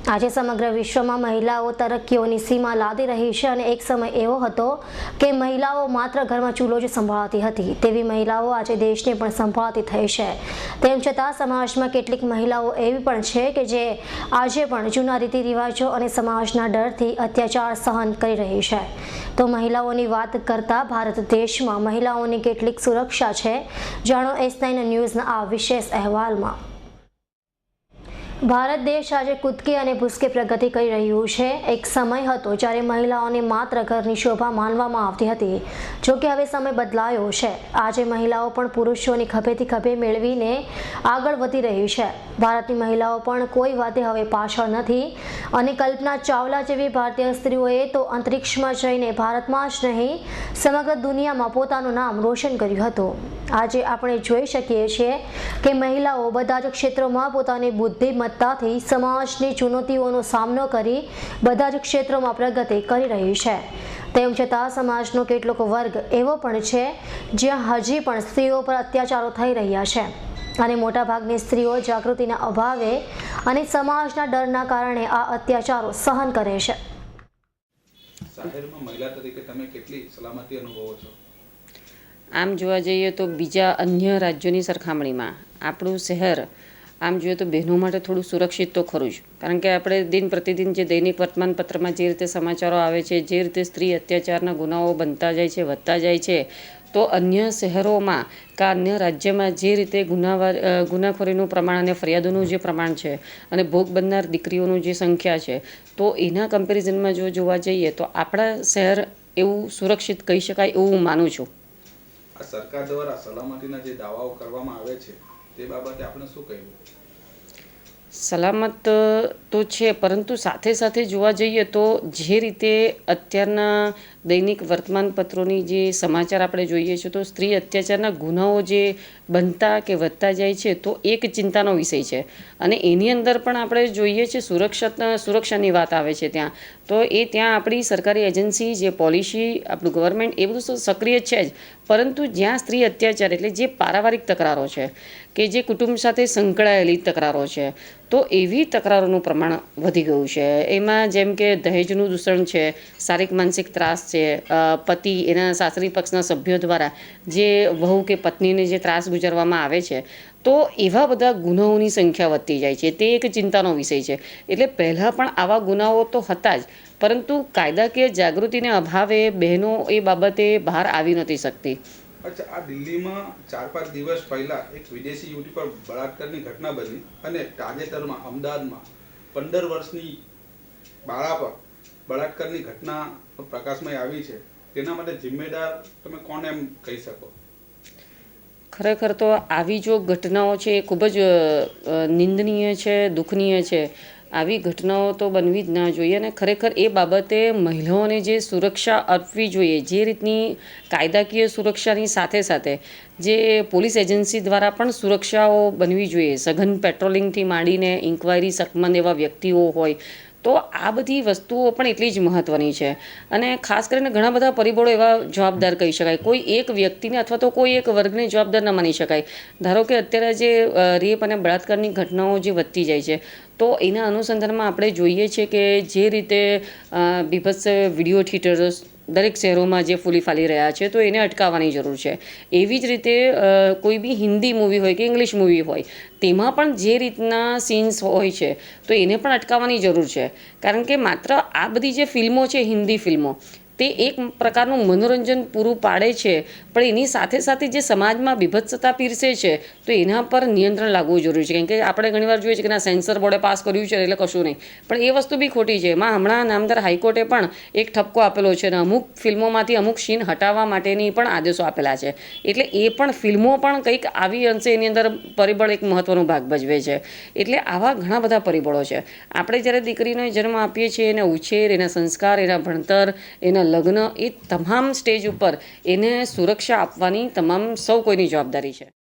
આજે સમગ્ર વિશ્વમાં મહિલાઓ તરક્કીઓની સીમા લાદી રહી છે અને એક સમય એવો હતો કે મહિલાઓ માત્ર ઘરમાં ચૂલો જ સંભાળતી હતી તેવી મહિલાઓ આજે દેશને પણ સંભાળતી થઈ છે। તેમ છતાં સમાજમાં કેટલીક મહિલાઓ એવી પણ છે કે જે આજે પણ જૂના રીતિ રિવાજો અને સમાજના ડરથી અત્યાચાર સહન કરી રહી છે। તો મહિલાઓની વાત કરતા ભારત દેશમાં મહિલાઓની કેટલીક સુરક્ષા છે, જાણો S9 ન્યૂઝના આ વિશેષ અહેવાલમાં। ભારત દેશ આજે કૂદકે અને ભૂસકે પ્રગતિ કરી રહ્યું છે। એક સમય હતો જ્યારે મહિલાઓને માત્ર ઘરની શોભા માનવામાં આવતી હતી, જોકે હવે સમય બદલાયો છે। આજે મહિલાઓ પણ પુરુષોની ખભેથી ખભે મેળવીને આગળ વધી રહી છે। ભારતની મહિલાઓ પણ કોઈ વાતે હવે પાછળ નથી અને કલ્પના ચાવલા જેવી ભારતીય સ્ત્રીઓએ તો અંતરિક્ષમાં જઈને ભારતમાં જ નહીં સમગ્ર દુનિયામાં પોતાનું નામ રોશન કર્યું હતું। આજે આપણે જોઈ શકીએ છીએ કે મહિલાઓ બધા જ ક્ષેત્રોમાં પોતાની બુદ્ધિમત્તાથી સમાજની ચુનૌતીઓનો સામનો કરી બધા જ ક્ષેત્રોમાં પ્રગતિ કરી રહી છે। તેમ છતાં સમાજનો કેટલોક વર્ગ એવો પણ છે જ્યાં હજી પણ સ્ત્રીઓ પર અત્યાચારો થઈ રહ્યા છે અને મોટાભાગની સ્ત્રીઓ જાગૃતિના અભાવે અને સમાજના ડરના કારણે આ અત્યાચારો સહન કરે છે। શહેરમાં મહિલા તરીકે તમે કેટલી સલામતી અનુભવો છો? આમ જોવા જઈએ તો બીજા અન્ય રાજ્યોની સરખામણીમાં આપણું શહેર આમ જોઈએ તો બહેનો માટે થોડું સુરક્ષિત તો ખરું જ, કારણ કે આપણે દિન પ્રતિદિન જે દૈનિક વર્તમાનપત્રમાં જે રીતે સમાચારો આવે છે, જે રીતે સ્ત્રી અત્યાચારના ગુનાઓ બનતા જાય છે, વધતા જાય છે, તો અન્ય શહેરોમાં કે અન્ય રાજ્યમાં જે રીતે ગુનાખોરીનું પ્રમાણ અને ફરિયાદોનું જે પ્રમાણ છે અને ભોગ બનનાર દીકરીઓનું જે સંખ્યા છે, તો એના કમ્પેરિઝનમાં જો જોવા જઈએ તો આપણા શહેર એવું સુરક્ષિત કહી શકાય એવું હું માનું છું। આ સરકાર દ્વારા સલામતીના જે દાવાઓ કરવામાં આવે છે તે બાબતે આપણે શું કહેવું? સલામત તો છે, પરંતુ સાથે સાથે જોવા જઈએ તો જે રીતે અત્યારના દૈનિક વર્તમાનપત્રોની જે સમાચાર આપણે જોઈએ છીએ તો સ્ત્રી અત્યાચારના ગુનાઓ જે બનતા કે વધતા જાય છે તો એક ચિંતાનો વિષય છે અને એની અંદર પણ આપણે જોઈએ છીએ સુરક્ષાની વાત આવે છે ત્યાં તો ત્યાં આપણી સરકારી એજન્સી જે પોલિસી આપણું ગવર્મેન્ટ એ બધું સક્રિય છે જ, પરંતુ જ્યાં સ્ત્રી અત્યાચાર એટલે જે પારિવારિક તકરારો છે કે જે કુટુંબ સાથે સંકળાયેલી તકરારો છે તો એવી તકરારોનું પ્રમાણ વધી ગયું છે। એમાં જેમ કે દહેજનું દૂષણ છે, શારીરિક માનસિક ત્રાસ છે, પતિ એના સાસરી પક્ષના સભ્યો દ્વારા જે વહુ કે પત્નીને જે ત્રાસ ગુજારવામાં આવે છે તો એવા બધા ગુનાઓની સંખ્યા વધતી જાય છે, તે એક ચિંતાનો વિષય છે। એટલે પહેલાં પણ આવા ગુનાઓ તો હતા જ, પરંતુ કાયદાકીય જાગૃતિને અભાવે બહેનો એ બાબતે બહાર આવી નથી શકતી। અચ્છા, આ દિલ્હીમાં 4-5 દિવસ પહેલા એક વિદેશી યુવતી પર બળાત્કારની ઘટના બની અને તાજેતરમાં અમદાવાદમાં 15 વર્ષની બાળા પર બળાત્કારની ઘટના પ્રકાશમાં આવી છે, તેના માટે જિમ્મેદાર તમે કોણ એમ કહી શકો? ખરેખર તો આવી જો ઘટનાઓ છે એ ખૂબ જ નિંદનીય છે, દુઃખનીય છે। આવી ઘટનાઓ તો બનવી જ ના જોઈએ અને ખરેખર એ બાબતે મહિલાઓને જે સુરક્ષા આપવી જોઈએ, જે રીતની કાયદાકીય સુરક્ષાની સાથે સાથે જે પોલીસ એજન્સી દ્વારા પણ સુરક્ષાઓ બનવી જોઈએ, સઘન પેટ્રોલિંગથી માંડીને ઇન્ક્વાયરી શકમંદ એવા વ્યક્તિઓ હોય, તો આ બધી વસ્તુઓ પણ એટલી જ મહત્ત્વની છે અને ખાસ કરીને ઘણા બધા પરિબળો એવા જવાબદાર કહી શકાય, કોઈ એક વ્યક્તિને અથવા તો કોઈ એક વર્ગને જવાબદાર ન માની શકાય। ધારો કે અત્યારે જે રેપ અને બળાત્કારની ઘટનાઓ જે વધતી જાય છે તો એના અનુસંધાનમાં આપણે જોઈએ છીએ કે જે રીતે બીભત્સ વિડીયો થિયેટર્સ દરેક શહેરોમાં જે ફૂલી ફાલી રહ્યા છે તો એને અટકાવવાની જરૂર છે। એવી જ રીતે કોઈ બી હિન્દી મૂવી હોય કે ઇંગ્લિશ મૂવી હોય તેમાં પણ જે રીતના સીન્સ હોય છે તો એને પણ અટકાવવાની જરૂર છે, કારણ કે માત્ર આ બધી જે ફિલ્મો છે, હિન્દી ફિલ્મો, તે એક પ્રકારનું મનોરંજન પૂરું પાડે છે, પણ એની સાથે સાથે જે સમાજમાં બીભત્સતા પીરસે છે તો એના પર નિયંત્રણ લાગવું જરૂરી છે। કારણ કે આપણે ઘણીવાર જોઈએ છીએ કે ના સેન્સર બોર્ડે પાસ કર્યું છે એટલે કશું નહીં, પણ એ વસ્તુ બી ખોટી છે। એમાં હમણાં નામદાર હાઈકોર્ટે પણ એક ઠપકો આપેલો છે અને અમુક ફિલ્મોમાંથી અમુક સીન હટાવવા માટેની પણ આદેશો આપેલા છે, એટલે એ પણ ફિલ્મો પણ કંઈક આવી અંશે એની અંદર પરિબળ એક મહત્ત્વનો ભાગ ભજવે છે। એટલે આવા ઘણા બધા પરિબળો છે। આપણે જ્યારે દીકરીનો જન્મ આપીએ છીએ, એના ઉછેર, એના સંસ્કાર, એના ભણતર, એના લગ્ન, એ તમામ સ્ટેજ ઉપર એને સુરક્ષા આપવાની તમામ સૌ કોઈની જવાબદારી છે।